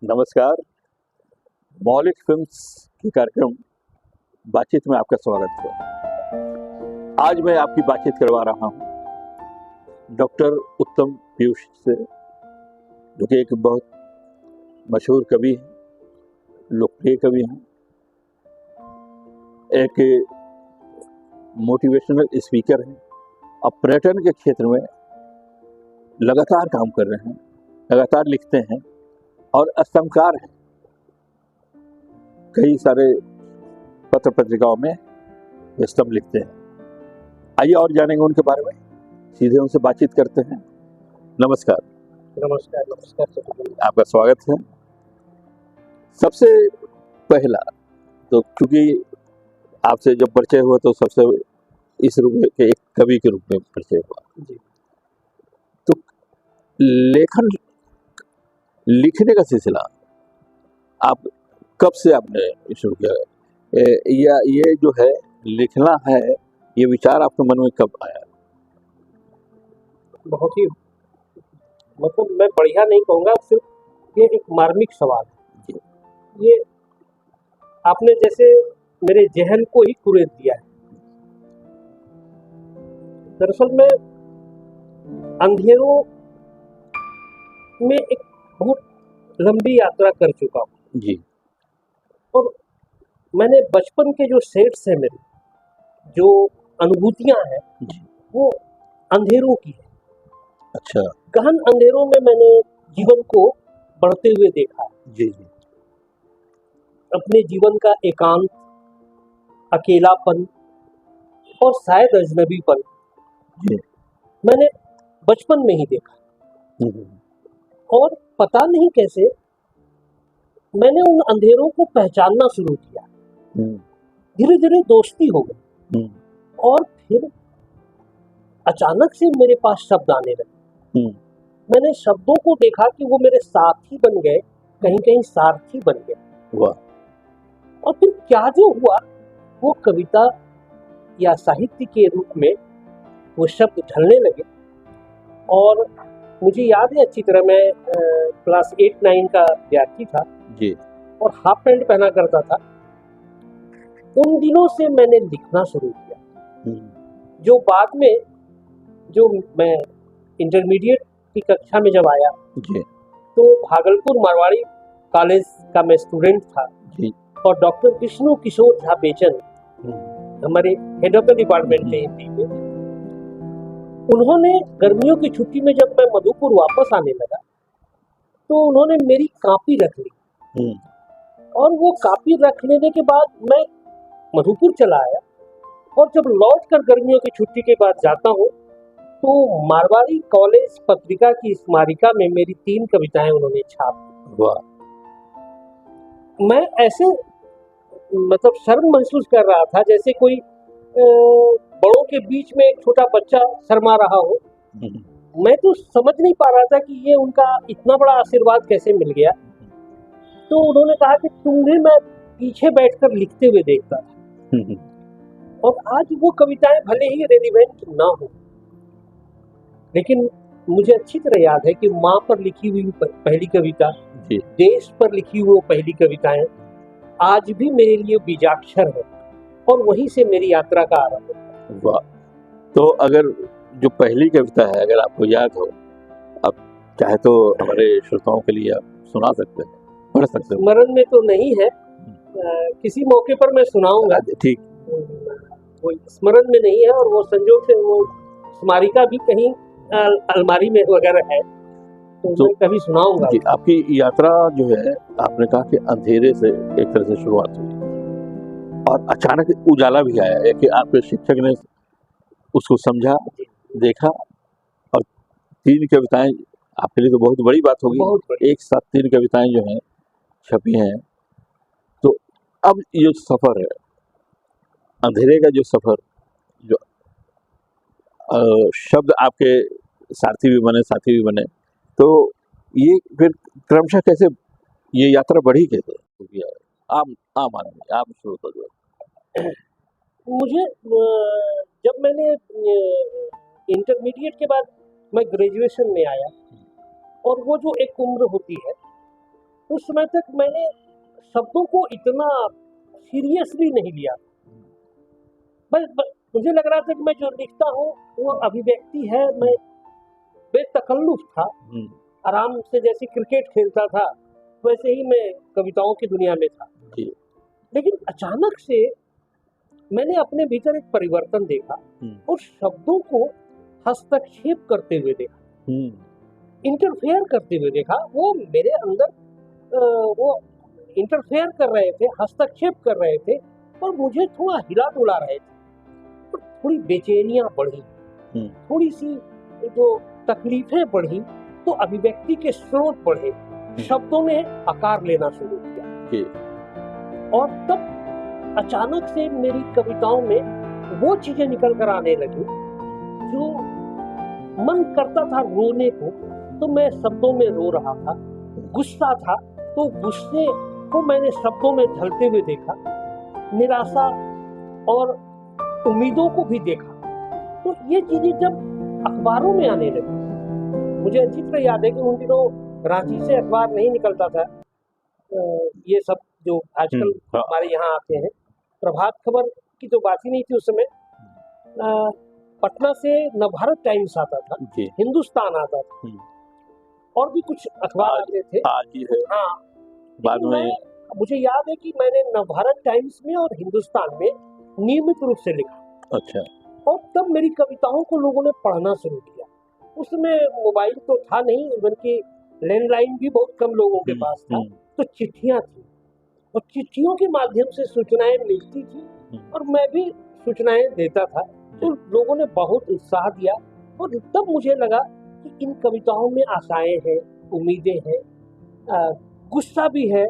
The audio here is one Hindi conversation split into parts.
नमस्कार। मौलिक फिल्म्स के कार्यक्रम बातचीत में आपका स्वागत है। आज मैं आपकी बातचीत करवा रहा हूं डॉक्टर उत्तम पीयूष से, जो कि एक बहुत मशहूर कवि हैं, लोकप्रिय कवि हैं, एक मोटिवेशनल स्पीकर हैं और पर्यटन के क्षेत्र में लगातार काम कर रहे हैं, लगातार लिखते हैं और स्तंभकार हैं। कई सारे पत्र पत्रिकाओं में वे स्तंभ लिखते हैं। आइए और जानेंगे उनके बारे में, सीधे उनसे बातचीत करते हैं। नमस्कार। नमस्कार। नमस्कार, आपका स्वागत है। सबसे पहला तो क्योंकि आपसे जब परिचय हुआ तो सबसे इस रूप में के एक कवि के रूप में परिचय हुआ जी। तो लिखने का सिलसिला आप कब से आपने शुरू किया, या ये जो है लिखना है, ये विचार आपके मन में कब आया? बहुत ही मतलब मैं बढ़िया नहीं कहूँगा, सिर्फ ये एक मार्मिक सवाल है। ये आपने जैसे मेरे जहन को ही कुरेद दिया है। दरअसल मैं अंधेरों में एक बहुत लंबी यात्रा कर चुका हूँ जी। और मैंने बचपन के जो सेट्स हैं, मेरे जो अनुभूतियाँ हैं, वो अंधेरों की है। अच्छा। गहन अंधेरों में मैंने जीवन को बढ़ते हुए देखा है। जी जी। अपने जीवन का एकांत, अकेलापन और शायद अजनबीपन जी। मैंने बचपन में ही देखा और पता नहीं कैसे मैंने उन अंधेरों को पहचानना शुरू किया। धीरे धीरे दोस्ती हो गई और फिर अचानक से मेरे पास शब्द आने लगे। मैंने शब्दों को देखा कि वो मेरे साथी बन गए, कहीं कहीं सारथी बन गए। वाह। और फिर क्या जो हुआ, वो कविता या साहित्य के रूप में वो शब्द ढलने लगे। और मुझे याद है अच्छी तरह, मैं क्लास 8-9 का विद्यार्थी था जी। और हाफ पैंट पहना करता था। उन दिनों से मैंने लिखना शुरू किया, जो बाद में, जो मैं इंटरमीडिएट की कक्षा में जब आया जी। तो भागलपुर मारवाड़ी कॉलेज का मैं स्टूडेंट था जी। और डॉक्टर विष्णु किशोर झा बेचन, हमारे हेड ऑफ द डिपार्टमेंट थे हिंदी में, उन्होंने गर्मियों की छुट्टी में जब मैं मधुपुर वापस आने लगा तो उन्होंने मेरी कॉपी रख ली। और वो कॉपी रख लेने के बाद मैं मधुपुर चला आया और जब लौट कर गर्मियों की छुट्टी के बाद जाता हूँ तो मारवाड़ी कॉलेज पत्रिका की स्मारिका में मेरी 3 कविताएं उन्होंने छाप दी। वाह। मैं ऐसे मतलब शर्म महसूस कर रहा था, जैसे कोई बड़ों के बीच में एक छोटा बच्चा शर्मा रहा हो। मैं तो समझ नहीं पा रहा था कि ये उनका इतना बड़ा आशीर्वाद कैसे मिल गया। तो उन्होंने कहा कि तुम्हें मैं पीछे बैठकर लिखते हुए देखता था। और आज वो कविताएं भले ही रेलिवेंट ना हो, लेकिन मुझे अच्छी तरह याद है कि माँ पर लिखी हुई पहली कविता, देश पर लिखी हुई पहली कविताएं आज भी मेरे लिए बीजाक्षर है और वहीं से मेरी यात्रा का आरंभ है। वाह। तो अगर जो पहली कविता है, अगर आपको याद हो, आप चाहे तो हमारे श्रोताओं के लिए आप सुना सकते हैं, पढ़ सकते हैं। स्मरण में तो नहीं है, किसी मौके पर मैं सुनाऊंगा। ठीक। वो स्मरण में नहीं है और वो संजोग से वो स्मारिका भी कहीं अलमारी में वगैरह है, तो मैं कभी सुनाऊंगा। जी। आपकी यात्रा जो है, आपने कहा कि अंधेरे से एक तरह से शुरुआत हुई और अचानक उजाला भी आया है कि आपके शिक्षक ने उसको समझा, देखा और 3 कविताएं, आपके लिए तो बहुत बड़ी बात होगी, एक साथ 3 कविताएं जो हैं छपी हैं। तो अब ये सफर है, अंधेरे का जो सफर, जो शब्द आपके साथी भी बने, साथी भी बने, तो ये फिर क्रमशः कैसे ये यात्रा बढ़ी, कैसे? आम आदमी, आम श्रोता जो है। मुझे जब मैंने इंटरमीडिएट के बाद मैं ग्रेजुएशन में आया और वो जो एक उम्र होती है, उस समय तक मैंने शब्दों को इतना सीरियसली नहीं लिया। बस मुझे लग रहा था कि मैं जो लिखता हूँ वो अभिव्यक्ति है। मैं बेतकल्लुफ था, आराम से जैसे क्रिकेट खेलता था वैसे ही मैं कविताओं की दुनिया में था। लेकिन अचानक से मैंने अपने भीतर एक परिवर्तन देखा और शब्दों को हस्तक्षेप करते हुए देखा, इंटरफेयर करते हुए देखा। वो मेरे अंदर वो इंटरफेयर कर रहे थे, हस्तक्षेप कर रहे थे और मुझे थोड़ा हिला डुला रहे थे। और थोड़ी बेचैनियां बढ़ी, थोड़ी सी जो तकलीफें बढ़ी, तो अभिव्यक्ति के स्रोत बढ़े, शब्दों ने आकार लेना शुरू किया। और तब अचानक से मेरी कविताओं में वो चीजें निकल कर आने लगी जो मन करता था रोने को, तो मैं शब्दों में रो रहा था। गुस्सा था तो गुस्से को मैंने शब्दों में ढलते हुए देखा, निराशा और उम्मीदों को भी देखा। तो ये चीजें जब अखबारों में आने लगी, मुझे अच्छी तरह याद है कि उन दिनों रांची से अखबार नहीं निकलता था, ये सब जो आजकल हमारे यहाँ आते हैं। प्रभात खबर की तो बात ही नहीं थी उस समय। पटना से नवभारत टाइम्स आता था, हिंदुस्तान आता था, और भी कुछ अखबार आते थे। हाँ, बाद में मुझे याद है कि मैंने नवभारत टाइम्स में और हिंदुस्तान में नियमित रूप से लिखा। अच्छा। और तब मेरी कविताओं को लोगों ने पढ़ना शुरू किया। उसमें मोबाइल तो था नहीं, इवन की लैंडलाइन भी बहुत कम लोगों के पास था, तो चिट्ठियां थी और चिट्ठियों के माध्यम से सूचनाएं मिलती थी और मैं भी सूचनाएं देता था। तो लोगों ने बहुत उत्साह दिया और तब मुझे लगा कि इन कविताओं में आशाएं हैं, उम्मीदें हैं, गुस्सा भी है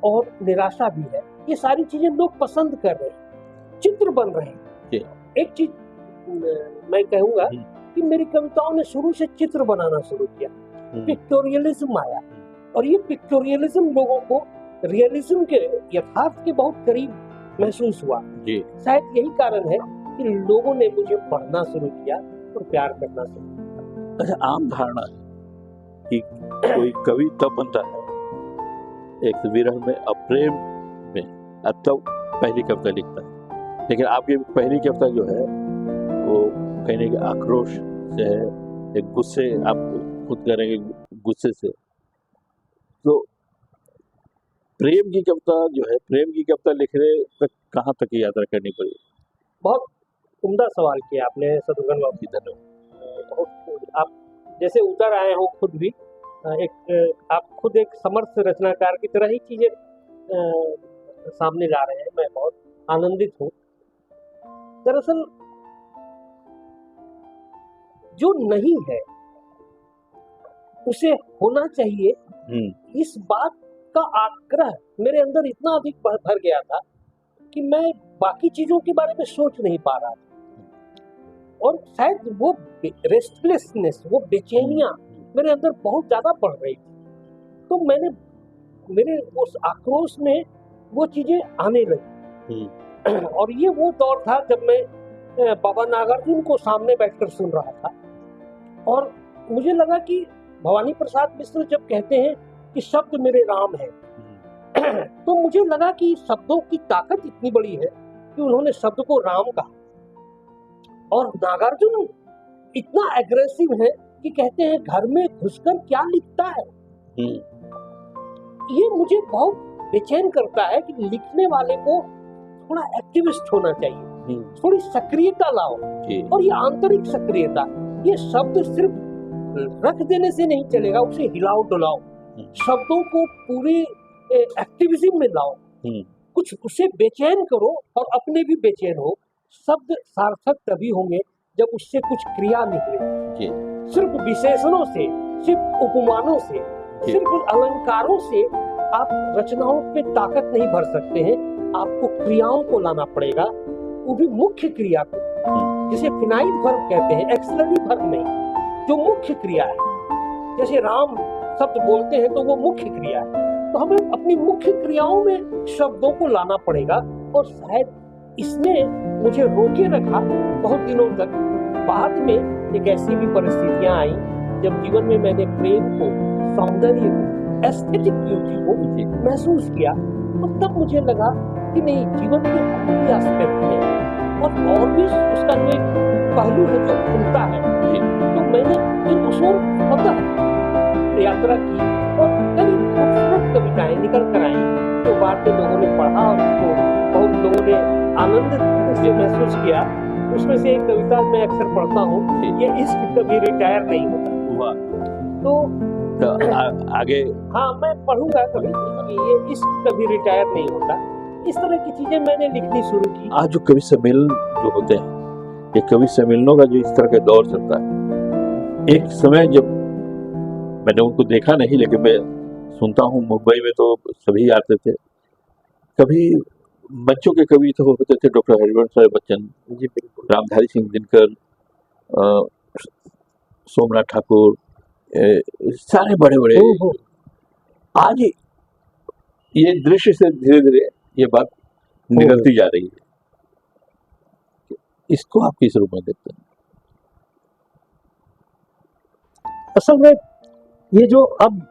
और निराशा भी है। ये सारी चीजें लोग पसंद कर रहे हैं, चित्र बन रहे हैं। एक चीज मैं कहूँगा कि मेरी कविताओं ने शुरू से चित्र बनाना शुरू किया, पिक्टोरियलिज्म आया और ये पिक्टोरियलिज्म लोगों को रियलिज्म के, यथार्थ के बहुत करीब महसूस हुआ। शायद यही कारण है कि लोगों ने मुझे पढ़ना शुरू किया और प्यार करना शुरू किया। अच्छा, आम धारणा है कि कोई कवि तब बनता है एक विरह में, अप्रेम में, तब पहली कविता लिखता है। लेकिन आपकी पहली कविता जो है वो कहने के आक्रोश से है, एक गुस्से, आप खुद करेंगे गुस्से से। तो प्रेम की कविता जो है, प्रेम की कविता लिखने तक कहाँ तक की यात्रा करनी पड़ी? बहुत उम्दा सवाल किया आपने शत्रुघ्न बाबू जी, धन्यवाद। आप जैसे उतर आए हो खुद भी, आप खुद एक समर्थ रचनाकार की तरह ही चीजें सामने ला रहे हैं। मैं बहुत आनंदित हूँ। दरअसल जो नहीं है उसे होना चाहिए, इस बात का आग्रह मेरे अंदर इतना अधिक भर गया था कि मैं बाकी चीजों के बारे में सोच नहीं पा रहा था। और शायद वो रेस्टलेसनेस, वो बेचैनियां मेरे अंदर बहुत ज्यादा बढ़ रही थी। तो मेरे उस आक्रोश में वो चीजें आने लगी। और ये वो दौर था जब मैं बाबा नागार्जुन को सामने बैठकर सुन रहा था और मुझे लगा कि भवानी प्रसाद मिश्र जब कहते हैं कि शब्द मेरे राम है, तो मुझे लगा कि शब्दों की ताकत इतनी बड़ी है कि उन्होंने शब्द को राम कहा। और नागार्जुन इतना एग्रेसिव है कि कहते हैं घर में घुसकर क्या लिखता है। ये मुझे बहुत बेचैन करता है कि लिखने वाले को थोड़ा एक्टिविस्ट होना चाहिए, थोड़ी सक्रियता लाओ। और ये आंतरिक सक्रियता, ये शब्द सिर्फ रख देने से नहीं चलेगा, उसे हिलाओ डुलाओ, शब्दों को पूरे एक्टिविज्म में लाओ, कुछ उसे बेचैन करो और अपने भी बेचैन हो। शब्द सार्थक तभी होंगे जब उससे कुछ क्रिया निकले। सिर्फ विशेषणों से, सिर्फ उपमानों से, सिर्फ अलंकारों से आप रचनाओं पे ताकत नहीं भर सकते हैं। आपको क्रियाओं को लाना पड़ेगा, वो भी मुख्य क्रिया को, जिसे फिनाइल वर्ब कहते हैं, एक्सिलरी वर्ब नहीं, जो मुख्य क्रिया है। जैसे राम शब्द बोलते हैं तो वो मुख्य क्रिया है, तो हमें अपनी मुख्य क्रियाओं में शब्दों को लाना पड़ेगा। और शायद इसने मुझे रोके रखा बहुत दिनों तक। बाद में एक ऐसी भी परिस्थितियां आई जब जीवन में मैंने प्रेम को, सौंदर्य को, एस्थेटिक ब्यूटी को महसूस किया, तो तब मुझे लगा कि नहीं, जीवन के और भी एस्पेक्ट है और भी उसका जो एक पहलू है जो खुलता है। तो मैंने फिर उस ओर स्वतः यात्रा की और कई खूबसूरत कविताएं निकल कर आई, तो बाद में लोगों ने पढ़ा, उसको बहुत लोगों ने आनंद से महसूस किया। उसमें से एक कविता मैं अक्सर पढ़ता हूँ, ये इश्क कभी रिटायर नहीं होता। तो आगे हाँ, मैं पढ़ूंगा कभी कि ये इश्क कभी रिटायर नहीं होता। इस तरह की चीजें मैंने लिखनी शुरू की। आज जो कवि सम्मेलन जो होते हैं, ये कवि सम्मेलनों का जो इस तरह का दौर चलता है, एक समय जब मैंने उनको देखा नहीं, लेकिन मैं सुनता हूँ मुंबई में तो सभी आते थे। कभी बच्चों के कवि तो होते थे, डॉक्टर हरिवंश बच्चन जी, रामधारी सिंह दिनकर, सोमनाथ ठाकुर, सारे बड़े बड़े। आज ये दृश्य से धीरे धीरे ये बात निकलती जा रही है। इसको आप किस रूप में देखते हैं? असल में ये जो अब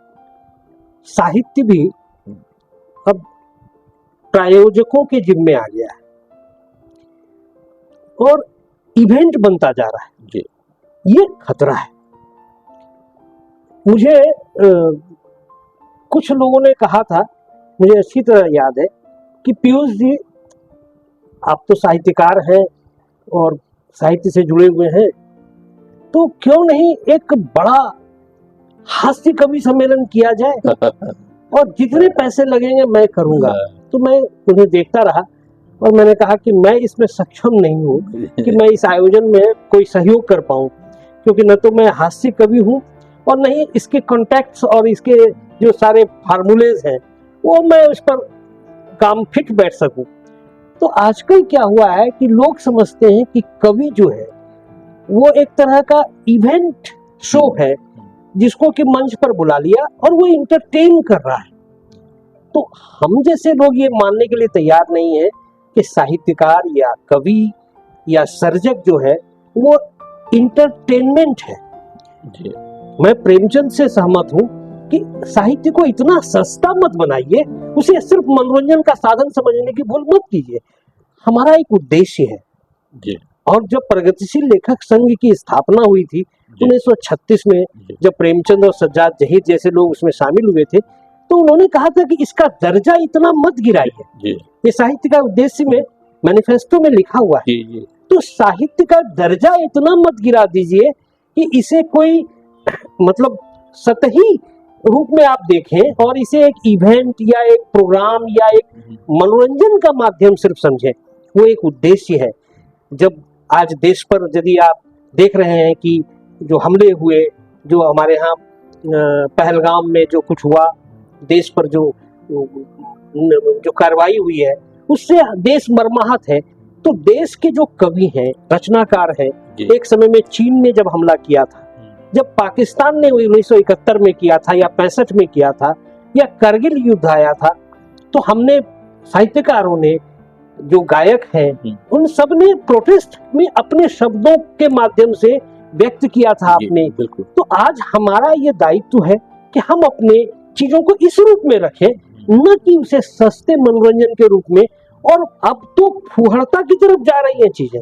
साहित्य भी अब प्रायोजकों के जिम्मे आ गया है और इवेंट बनता जा रहा है जी, ये खतरा है। मुझे कुछ लोगों ने कहा था, मुझे अच्छी तरह याद है, कि पीयूष जी आप तो साहित्यकार हैं और साहित्य से जुड़े हुए हैं, तो क्यों नहीं एक बड़ा हास्य कवि सम्मेलन किया जाए और जितने पैसे लगेंगे मैं करूंगा। तो मैं उन्हें देखता रहा और मैंने कहा कि मैं इसमें सक्षम नहीं हूँ कि मैं इस आयोजन में कोई सहयोग कर पाऊँ, क्योंकि न तो मैं हास्य कवि हूँ और नहीं इसके कॉन्टैक्ट्स और इसके जो सारे फार्मूलेज हैं वो मैं उस पर काम फिट बैठ सकूं। तो आजकल क्या हुआ है कि लोग समझते हैं कि कवि जो है वो एक तरह का इवेंट शो है जिसको कि मंच पर बुला लिया और वो इंटरटेन कर रहा है। तो हम जैसे लोग ये मानने के लिए तैयार नहीं है कि साहित्यकार या कवि या सर्जक जो है वो इंटरटेनमेंट है जी। मैं प्रेमचंद से सहमत हूँ कि साहित्य को इतना सस्ता मत बनाइए, उसे सिर्फ मनोरंजन का साधन समझने की भूल मत कीजिए। हमारा एक उद्देश्य है जी। और जब प्रगतिशील लेखक संघ की स्थापना हुई थी 1936 में, जब प्रेमचंद और सज्जाद जहीर जैसे लोग उसमें शामिल हुए थे, तो उन्होंने कहा था कि इसका दर्जा इतना मत गिराइए। ये साहित्य का उद्देश्य में मैनिफेस्टो में लिखा हुआ है। तो साहित्य का दर्जा इतना मत गिरा दीजिए कि इसे कोई मतलब सतही रूप में आप देखें और इसे एक इवेंट या एक प्रोग्राम या एक मनोरंजन का माध्यम सिर्फ समझें। वो एक उद्देश्य है। जब आज देश पर यदि आप देख रहे हैं कि जो हमले हुए, जो हमारे यहाँ पहलगाम में जो कुछ हुआ, देश पर जो कार्रवाई हुई है, उससे देश मर्माहत है। तो देश के जो कवि हैं, रचनाकार हैं, एक समय में चीन ने जब हमला किया था, जब पाकिस्तान ने 1971 में किया था या 65 में किया था, या करगिल युद्ध आया था, तो हमने साहित्यकारों ने, जो गायक हैं, उन सब ने प्रोटेस्ट में अपने शब्दों के माध्यम से व्यक्त किया था आपने। तो आज हमारा ये दायित्व है कि हम अपने चीजों को इस रूप में रखें, न कि उसे सस्ते मनोरंजन के रूप में। और अब तो फुहड़ता की तरफ जा रही है चीजें।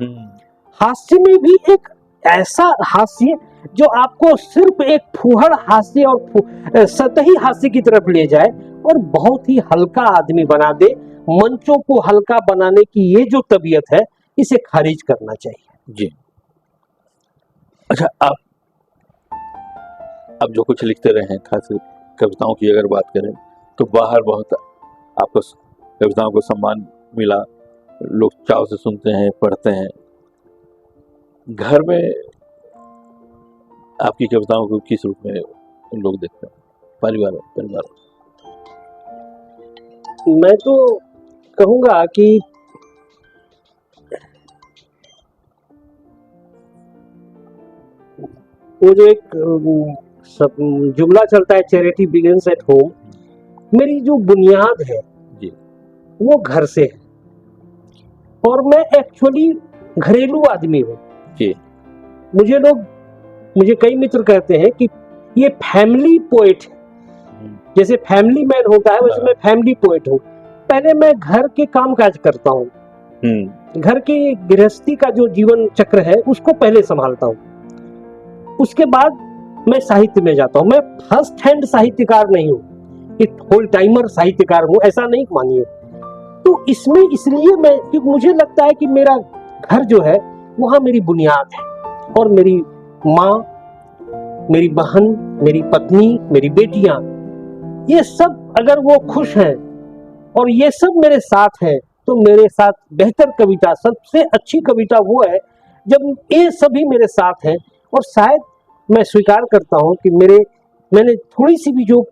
हास्य में भी एक ऐसा हास्य जो आपको सिर्फ एक फुहड़ हास्य और सतही हास्य की तरफ ले जाए और बहुत ही हल्का आदमी बना दे। मंचों को हल्का बनाने की ये जो तबीयत है, इसे खारिज करना चाहिए। जी। अच्छा, आप जो कुछ लिखते रहे हैं, खास कविताओं की अगर बात करें तो बाहर बहुत आपको कविताओं को सम्मान मिला, लोग चाव से सुनते हैं, पढ़ते हैं। घर में आपकी कविताओं को किस रूप में लोग देखते हैं? परिवार मैं तो कहूँगा कि वो जो एक जुमला चलता है, चैरिटी बिगिंस एट होम, मेरी जो बुनियाद है वो घर से है और मैं एक्चुअली घरेलू आदमी हूँ। मुझे कई मित्र कहते हैं कि ये फैमिली पोएट है, जैसे फैमिली मैन होता है वैसे मैं फैमिली पोएट हूँ। पहले मैं घर के काम काज करता हूँ, घर की गृहस्थी का जो जीवन चक्र है उसको पहले संभालता हूँ, उसके बाद मैं साहित्य में जाता हूँ। मैं फर्स्ट हैंड साहित्यकार नहीं हूँ कि फुल टाइमर साहित्यकार हूँ, ऐसा नहीं मानिए। तो इसमें इसलिए मैं, क्योंकि मुझे लगता है कि मेरा घर जो है वहाँ मेरी बुनियाद है, और मेरी माँ, मेरी बहन, मेरी पत्नी, मेरी बेटियां, ये सब अगर वो खुश हैं और ये सब मेरे साथ हैं, तो मेरे साथ बेहतर कविता, सबसे अच्छी कविता वो है जब ये सभी मेरे साथ हैं। और शायद मैं स्वीकार करता हूँ कि मैंने थोड़ी सी भी जो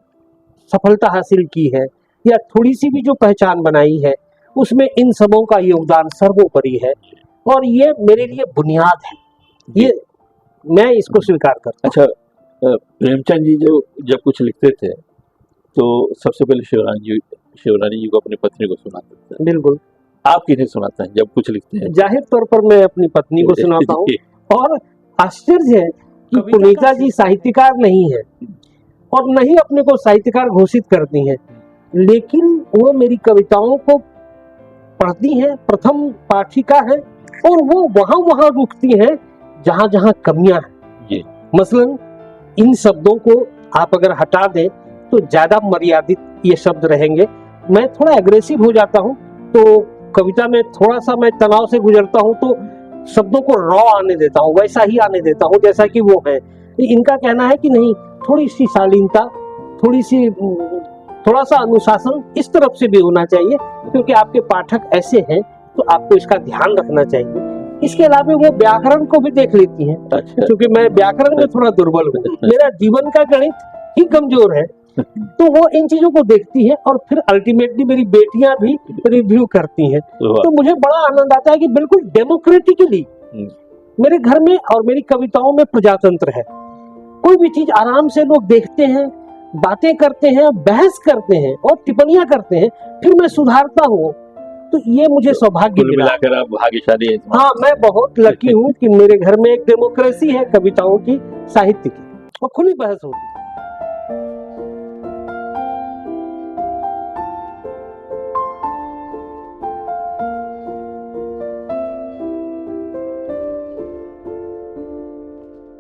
सफलता हासिल की है या थोड़ी सी भी जो पहचान बनाई है, उसमें इन सबों का योगदान सर्वोपरि है, और ये मेरे लिए बुनियाद है, ये मैं इसको स्वीकार करता हूँ। अच्छा, प्रेमचंद जी जो जब कुछ लिखते थे तो सबसे पहले शिवरानी जी को अपनी पत्नी को सुनाते थे। बिल्कुल। आप किन्हें सुनाते हैं जब कुछ लिखते हैं? जाहिर तौर पर मैं अपनी पत्नी को सुनाता हूँ, और आश्चर्य है कि पुनीता जी साहित्यकार नहीं है और न ही अपने को साहित्यकार घोषित करती हैं, लेकिन वो मेरी कविताओं को पढ़ती हैं, प्रथम पाठिका है, और वो वहां रुकती हैं जहां जहां कमियां हैं। मसलन इन शब्दों को आप अगर हटा दें तो ज्यादा मर्यादित ये शब्द रहेंगे। मैं थोड़ा एग्रेसिव हो जाता हूँ, तो कविता में थोड़ा सा मैं तनाव से गुजरता हूँ, तो शब्दों को रॉ आने देता हूँ, वैसा ही आने देता हूँ जैसा कि वो है। इनका कहना है कि नहीं, थोड़ी सी शालीनता, थोड़ा सा अनुशासन इस तरफ से भी होना चाहिए, क्योंकि आपके पाठक ऐसे हैं तो आपको इसका ध्यान रखना चाहिए। इसके अलावा वो व्याकरण को भी देख लेती हैं, क्योंकि मैं व्याकरण में थोड़ा दुर्बल हूँ, मेरा जीवन का गणित ही कमजोर है, तो वो इन चीजों को देखती है, और फिर अल्टीमेटली मेरी बेटियां भी रिव्यू करती हैं। तो मुझे बड़ा आनंद आता है कि बिल्कुल डेमोक्रेटिकली मेरे घर में और मेरी कविताओं में प्रजातंत्र है। कोई भी चीज आराम से लोग देखते हैं, बातें करते हैं, बहस करते हैं और टिप्पणियां करते हैं, फिर मैं सुधारता हूँ। तो ये मुझे सौभाग्य मिला। मिलाकर आप भाग्यशाली हैं। हाँ, मैं बहुत लकी हूँ कि मेरे घर में एक डेमोक्रेसी है कविताओं की, साहित्य की, और खुली बहस होती है।